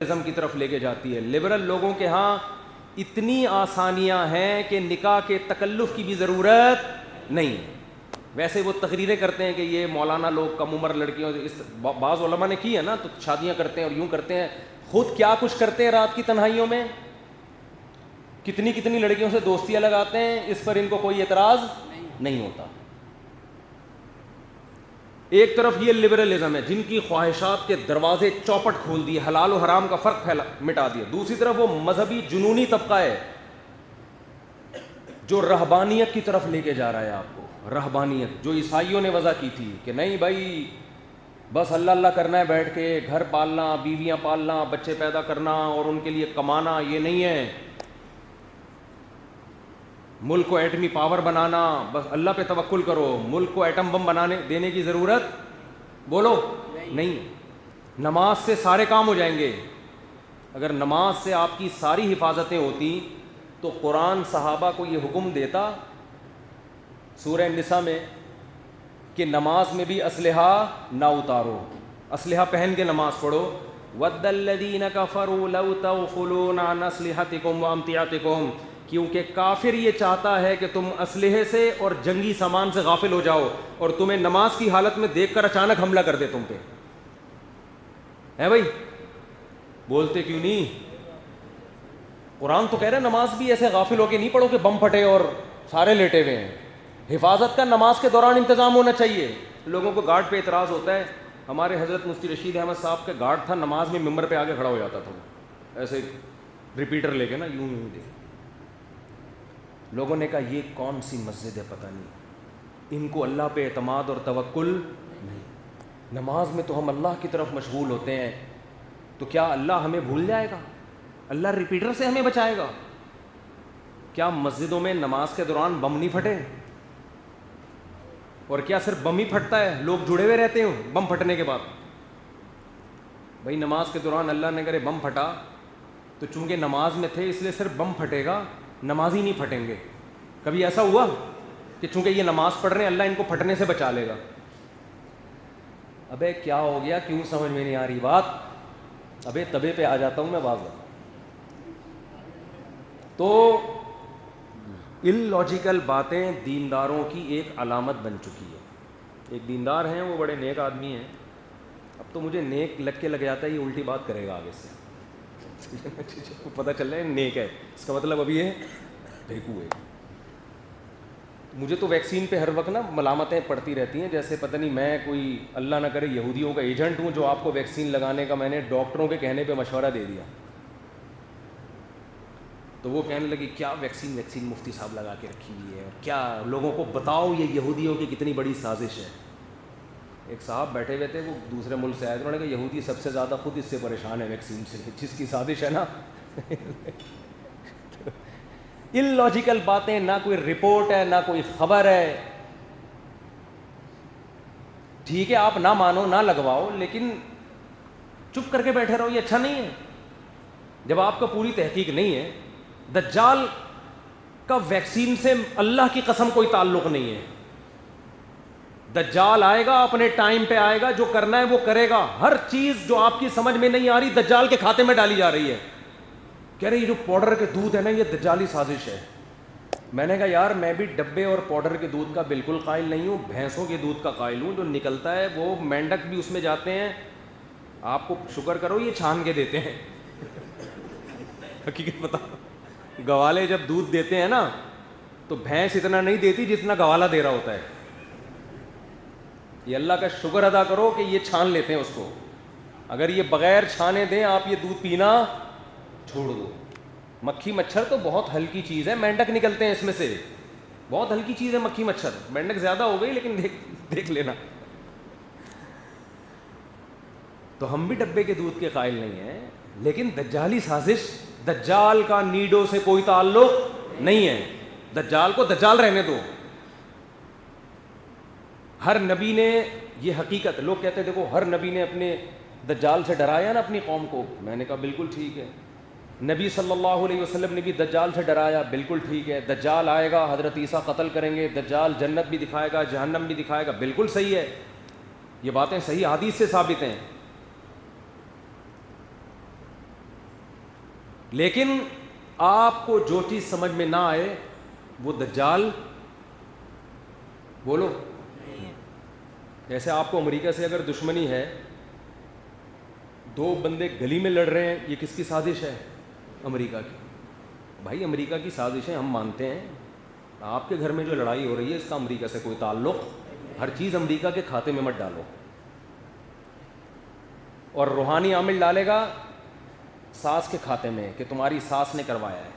ازم کی طرف لے کے جاتی ہے. لبرل لوگوں کے ہاں اتنی آسانیاں ہیں کہ نکاح کے تکلف کی بھی ضرورت نہیں. ویسے وہ تقریریں کرتے ہیں کہ یہ مولانا لوگ کم عمر لڑکیوں اس بعض علماء نے کی ہے نا, تو شادیاں کرتے ہیں اور یوں کرتے ہیں, خود کیا کچھ کرتے ہیں رات کی تنہائیوں میں, کتنی کتنی لڑکیوں سے دوستیاں لگاتے ہیں, اس پر ان کو کوئی اعتراض نہیں ہوتا. ایک طرف یہ لبرلزم ہے جن کی خواہشات کے دروازے چوپٹ کھول دیے, حلال و حرام کا فرق مٹا دیا. دوسری طرف وہ مذہبی جنونی طبقہ ہے جو رہبانیت کی طرف لے کے جا رہا ہے آپ کو. رہبانیت جو عیسائیوں نے وضع کی تھی کہ نہیں بھائی بس اللہ اللہ کرنا ہے, بیٹھ کے گھر پالنا, بیویاں پالنا, بچے پیدا کرنا اور ان کے لیے کمانا, یہ نہیں ہے. ملک کو ایٹمی پاور بنانا, بس اللہ پہ توکل کرو, ملک کو ایٹم بم دینے کی ضرورت بولو نہیں. نماز سے سارے کام ہو جائیں گے. اگر نماز سے آپ کی ساری حفاظتیں ہوتی تو قرآن صحابہ کو یہ حکم دیتا سورہ نساء میں کہ نماز میں بھی اسلحہ نہ اتارو, اسلحہ پہن کے نماز پڑھو. وَدَّ الَّذِينَ كَفَرُوا لَوْ تَغْفُلُونَ عَنْ أَسْلِحَتِكُمْ وَأَمْتِعَتِكُمْ, کیونکہ کافر یہ چاہتا ہے کہ تم اسلحے سے اور جنگی سامان سے غافل ہو جاؤ اور تمہیں نماز کی حالت میں دیکھ کر اچانک حملہ کر دے تم پہ. ہے بھائی, بولتے کیوں نہیں؟ قرآن تو کہہ رہا ہے نماز بھی ایسے غافل ہو کے نہیں پڑھو کہ بم پھٹے اور سارے لیٹے ہوئے ہیں. حفاظت کا نماز کے دوران انتظام ہونا چاہیے. لوگوں کو گارڈ پہ اعتراض ہوتا ہے. ہمارے حضرت مفتی رشید احمد صاحب کے گارڈ تھا, نماز میں ممبر پہ آگے کھڑا ہو جاتا تھا, وہ ایسے ریپیٹر لے کے نا یوں یوں دے. لوگوں نے کہا یہ کون سی مسجد ہے, پتہ نہیں, ان کو اللہ پہ اعتماد اور توکل نہیں. نماز میں تو ہم اللہ کی طرف مشغول ہوتے ہیں, تو کیا اللہ ہمیں بھول جائے گا؟ اللہ ریپیٹر سے ہمیں بچائے گا؟ کیا مسجدوں میں نماز کے دوران بم نہیں پھٹے؟ اور کیا صرف بم ہی پھٹتا ہے, لوگ جڑے ہوئے رہتے ہیں بم پھٹنے کے بعد؟ بھائی نماز کے دوران اللہ نے کرے بم پھٹا تو چونکہ نماز میں تھے اس لیے صرف بم پھٹے گا, نماز ہی نہیں پھٹیں گے. کبھی ایسا ہوا کہ چونکہ یہ نماز پڑھ رہے ہیں اللہ ان کو پھٹنے سے بچا لے گا؟ ابے کیا ہو گیا, کیوں سمجھ میں نہیں آ رہی بات؟ ابے تبے پہ آ جاتا ہوں میں بعض وقت. تو ان لاجیکل باتیں دینداروں کی ایک علامت بن چکی ہے. ایک دیندار ہیں, وہ بڑے نیک آدمی ہیں, اب تو مجھے نیک لگ کے لگ جاتا ہے یہ الٹی بات کرے گا آگے سے. پتہ چل رہا ہے نیک ہے, اس کا مطلب ابھی ہے بھیکو ہے. مجھے تو ویکسین پہ ہر وقت نا ملامتیں پڑتی رہتی ہیں, جیسے پتہ نہیں میں کوئی اللہ نہ کرے یہودیوں کا ایجنٹ ہوں جو آپ کو ویکسین لگانے کا میں نے ڈاکٹروں کے کہنے پہ مشورہ دے دیا. تو وہ کہنے لگی کیا ویکسین مفتی صاحب لگا کے رکھی ہوئی ہے, اور کیا لوگوں کو بتاؤ یہ یہودیوں کی کتنی بڑی سازش ہے. ایک صاحب بیٹھے ہوئے تھے, وہ دوسرے ملک سے آئے تھے, انہوں نے کہا یہودی سب سے زیادہ خود اس سے پریشان ہے ویکسین سے, جس کی سازش ہے نا. ان لاجیکل باتیں, نہ کوئی رپورٹ ہے نہ کوئی خبر ہے. ٹھیک ہے آپ نہ مانو نہ لگواؤ, لیکن چپ کر کے بیٹھے رہو, یہ اچھا نہیں ہے. جب آپ کو پوری تحقیق نہیں ہے, دجال کا ویکسین سے اللہ کی قسم کوئی تعلق نہیں ہے. دجال آئے گا, اپنے ٹائم پہ آئے گا, جو کرنا ہے وہ کرے گا. ہر چیز جو آپ کی سمجھ میں نہیں آ رہی دجال کے کھاتے میں ڈالی جا رہی ہے. کہہ رہے یہ جو پاؤڈر کے دودھ ہے نا یہ دجالی سازش ہے. میں نے کہا یار میں بھی ڈبے اور پاؤڈر کے دودھ کا بالکل قائل نہیں ہوں, بھینسوں کے دودھ کا قائل ہوں. جو نکلتا ہے وہ مینڈک بھی اس میں جاتے ہیں, آپ کو شکر کرو یہ چھان کے دیتے ہیں. حقیقت بتا, گوالے جب دودھ دیتے ہیں نا تو بھینس اتنا نہیں دیتی جتنا گوالا دے رہا ہوتا ہے. یہ اللہ کا شکر ادا کرو کہ یہ چھان لیتے ہیں اس کو. اگر یہ بغیر چھانے دیں آپ یہ دودھ پینا چھوڑ دو. مکھی مچھر تو بہت ہلکی چیز ہے, مینڈک نکلتے ہیں اس میں سے, بہت ہلکی چیز ہے مکھی مچھر. مینڈک زیادہ ہو گئی لیکن دیکھ لینا. تو ہم بھی ڈبے کے دودھ کے قائل نہیں ہیں, لیکن دجالی سازش, دجال کا نیڈو سے کوئی تعلق نہیں ہے. دجال کو دجال رہنے دو. ہر نبی نے, یہ حقیقت, لوگ کہتے ہیں دیکھو ہر نبی نے اپنے دجال سے ڈرایا نا اپنی قوم کو. میں نے کہا بالکل ٹھیک ہے. نبی صلی اللہ علیہ وسلم نے بھی دجال سے ڈرایا, بالکل ٹھیک ہے. دجال آئے گا, حضرت عیسیٰ قتل کریں گے, دجال جنت بھی دکھائے گا جہنم بھی دکھائے گا, بالکل صحیح ہے. یہ باتیں صحیح حدیث سے ثابت ہیں. لیکن آپ کو جو چیز سمجھ میں نہ آئے وہ دجال بولو. جیسے آپ کو امریکہ سے اگر دشمنی ہے, دو بندے گلی میں لڑ رہے ہیں, یہ کس کی سازش ہے؟ امریکہ کی. بھائی امریکہ کی سازشیں ہم مانتے ہیں, آپ کے گھر میں جو لڑائی ہو رہی ہے اس کا امریکہ سے کوئی تعلق, ہر چیز امریکہ کے کھاتے میں مت ڈالو. اور روحانی عامل ڈالے گا ساس کے کھاتے میں کہ تمہاری ساس نے کروایا ہے,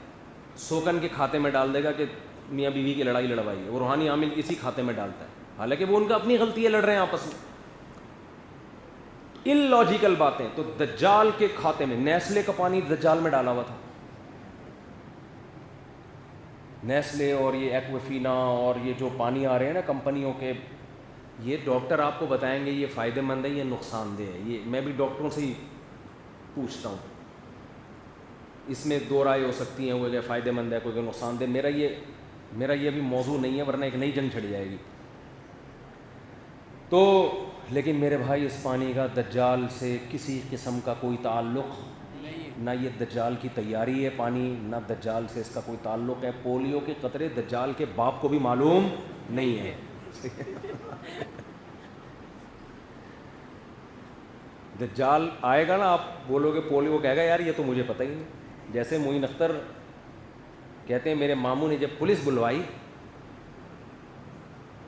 سوکن کے کھاتے میں ڈال دے گا کہ میاں بیوی کی لڑائی لڑوائی ہے, وہ روحانی عامل اسی کھاتے میں ڈالتا ہے, حالانکہ وہ ان کا اپنی غلطی ہے, لڑ رہے ہیں آپس میں. ان لاجیکل باتیں. تو دجال کے کھاتے میں نیسلے کا پانی دجال میں ڈالا ہوا تھا, نیسلے اور یہ ایکوفینا اور یہ جو پانی آ رہے ہیں نا کمپنیوں کے, یہ ڈاکٹر آپ کو بتائیں گے یہ فائدہ مند ہے یہ نقصان دہ ہے. یہ میں بھی ڈاکٹروں سے ہی پوچھتا ہوں, اس میں دو رائے ہو سکتی ہیں, وہ کہ فائدہ مند ہے کوئی نقصان دہ. میرا یہ بھی موضوع نہیں ہے, ورنہ ایک نئی جنگ چھڑ جائے گی. تو لیکن میرے بھائی اس پانی کا دجال سے کسی قسم کا کوئی تعلق نہ, یہ دجال کی تیاری ہے پانی, نہ دجال سے اس کا کوئی تعلق ہے. پولیو کے قطرے دجال کے باپ کو بھی معلوم نہیں ہے. دجال آئے گا نا, آپ بولو گے پولیو, کہے گا یار یہ تو مجھے پتہ ہی نہیں. جیسے معین اختر کہتے ہیں میرے ماموں نے جب پولیس بلوائی,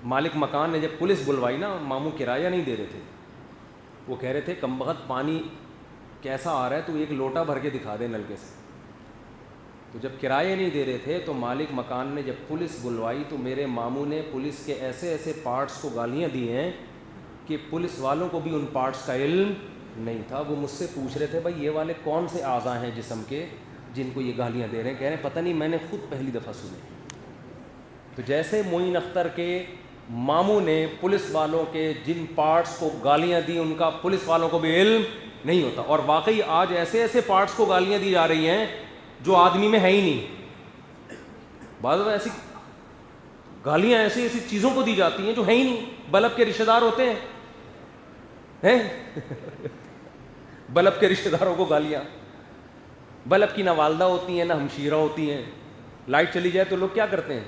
مالک مکان نے جب پولیس بلوائی نا, ماموں کرایہ نہیں دے رہے تھے, وہ کہہ رہے تھے کم بخت پانی کیسا آ رہا ہے تو ایک لوٹا بھر کے دکھا دے نلکے سے. تو جب کرایہ نہیں دے رہے تھے تو مالک مکان نے جب پولیس بلوائی تو میرے ماموں نے پولیس کے ایسے ایسے پارٹس کو گالیاں دی ہیں کہ پولیس والوں کو بھی ان پارٹس کا علم نہیں تھا. وہ مجھ سے پوچھ رہے تھے بھائی یہ والے کون سے اعضاء ہیں جسم کے جن کو یہ گالیاں دے رہے ہیں؟ کہہ رہے ہیں پتہ نہیں, میں نے خود پہلی دفعہ سنی. تو جیسے معین اختر کے ماموں نے پولیس والوں کے جن پارٹس کو گالیاں دی ان کا پولیس والوں کو بھی علم نہیں ہوتا. اور واقعی آج ایسے ایسے پارٹس کو گالیاں دی جا رہی ہیں جو آدمی میں ہے ہی نہیں. بعض ایسی گالیاں ایسی ایسی چیزوں کو دی جاتی ہیں جو ہے ہی نہیں. بلب کے رشتہ دار ہوتے ہیں بلب کے رشتہ داروں کو گالیاں, بلب کی نہ والدہ ہوتی ہیں نہ ہمشیرہ ہوتی ہیں. لائٹ چلی جائے تو لوگ کیا کرتے ہیں؟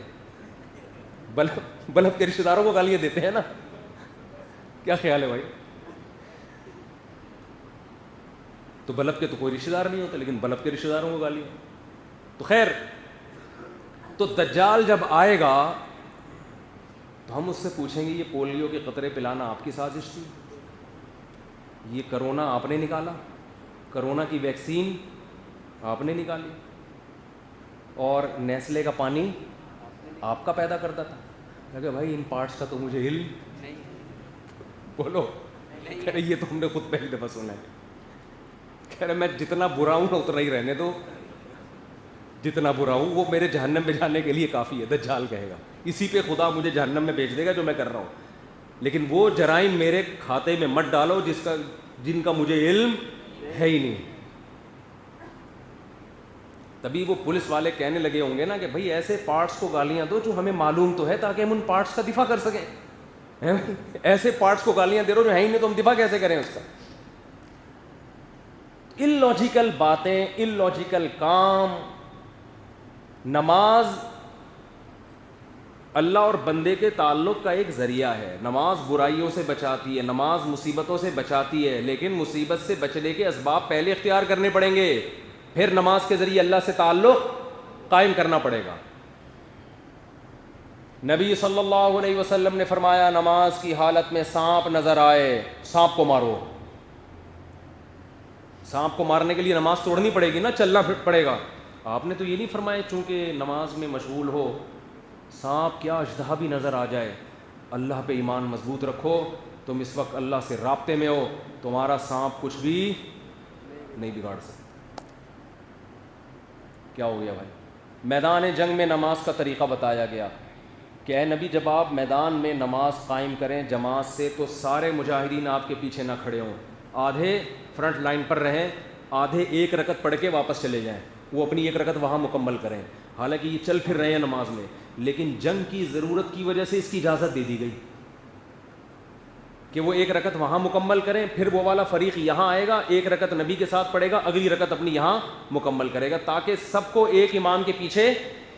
بلب کے رشتہ داروں کو گالیاں دیتے ہیں نا. کیا خیال ہے بھائی؟ تو بلب کے تو کوئی رشتہ دار نہیں ہوتا, لیکن بلب کے رشتہ داروں کو گالیاں. تو خیر, تو دجال جب آئے گا تو ہم اس سے پوچھیں گے یہ پولیو کے قطرے پلانا آپ کی سازش تھی, یہ کرونا آپ نے نکالا, کرونا کی ویکسین آپ نے نکالی, اور نیسلے کا پانی آپ کا پیدا کرتا تھا. کہ بھائی ان پارٹس کا تو مجھے علم نہیں. بولو, کہہ رہے یہ تو ہم نے خود پہلی دفعہ سنا ہے. کہہ رہے میں جتنا برا ہوں نا اتنا ہی رہنے دو, جتنا برا ہوں وہ میرے جہنم میں جانے کے لیے کافی ہے. دجال کہے گا اسی پہ خدا مجھے جہنم میں بھیج دے گا جو میں کر رہا ہوں, لیکن وہ جرائم میرے کھاتے میں مت ڈالو جن کا مجھے علم ہے ہی نہیں. تبھی وہ پولیس والے کہنے لگے ہوں گے نا کہ بھئی ایسے پارٹس کو گالیاں دو جو ہمیں معلوم تو ہے تاکہ ہم ان پارٹس کا دفاع کر سکیں. ایسے پارٹس کو گالیاں دے رہو جو ہیں ہی نہیں تو ہم دفاع کیسے کریں اس کا؟ ان لاجیکل باتیں, ان لاجیکل کام. نماز اللہ اور بندے کے تعلق کا ایک ذریعہ ہے. نماز برائیوں سے بچاتی ہے, نماز مصیبتوں سے بچاتی ہے, لیکن مصیبت سے بچنے کے اسباب پہلے اختیار کرنے پڑیں گے, پھر نماز کے ذریعے اللہ سے تعلق قائم کرنا پڑے گا. نبی صلی اللہ علیہ وسلم نے فرمایا نماز کی حالت میں سانپ نظر آئے سانپ کو مارو. سانپ کو مارنے کے لیے نماز توڑنی پڑے گی نا, چلنا پڑے گا. آپ نے تو یہ نہیں فرمایا چونکہ نماز میں مشغول ہو, سانپ کیا اژدہا بھی نظر آ جائے, اللہ پہ ایمان مضبوط رکھو, تم اس وقت اللہ سے رابطے میں ہو, تمہارا سانپ کچھ بھی نہیں بگاڑ سکتا. کیا ہو گیا بھائی؟ میدان جنگ میں نماز کا طریقہ بتایا گیا کہ اے نبی جب آپ میدان میں نماز قائم کریں جماعت سے تو سارے مجاہدین آپ کے پیچھے نہ کھڑے ہوں, آدھے فرنٹ لائن پر رہیں, آدھے ایک رکعت پڑھ کے واپس چلے جائیں, وہ اپنی ایک رکعت وہاں مکمل کریں. حالانکہ یہ چل پھر رہے ہیں نماز میں, لیکن جنگ کی ضرورت کی وجہ سے اس کی اجازت دے دی گئی. کہ وہ ایک رکعت وہاں مکمل کریں, پھر وہ والا فریق یہاں آئے گا, ایک رکعت نبی کے ساتھ پڑھے گا, اگلی رکعت اپنی یہاں مکمل کرے گا, تاکہ سب کو ایک امام کے پیچھے,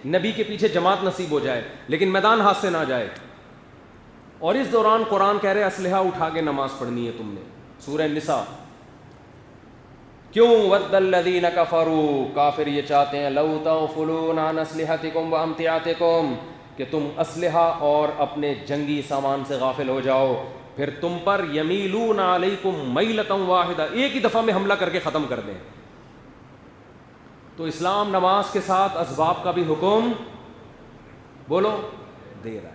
نبی کے پیچھے جماعت نصیب ہو جائے, لیکن میدان ہاتھ سے نہ جائے. اور اس دوران قرآن کہہ رہے اسلحہ اٹھا کے نماز پڑھنی ہے تم نے. سورہ نساء. کیوں؟ ود الذین کفروا, کافر یہ چاہتے ہیں, لو تغفلون عن اسلحتکم وامتعاتکم, کہ تم اسلحہ اور اپنے جنگی سامان سے غافل ہو جاؤ, پھر تم پر یمیلون علیکم میلۃ واحدہ, ایک ہی دفعہ میں حملہ کر کے ختم کر دیں. تو اسلام نماز کے ساتھ اسباب کا بھی حکم بولو دے رہا ہے.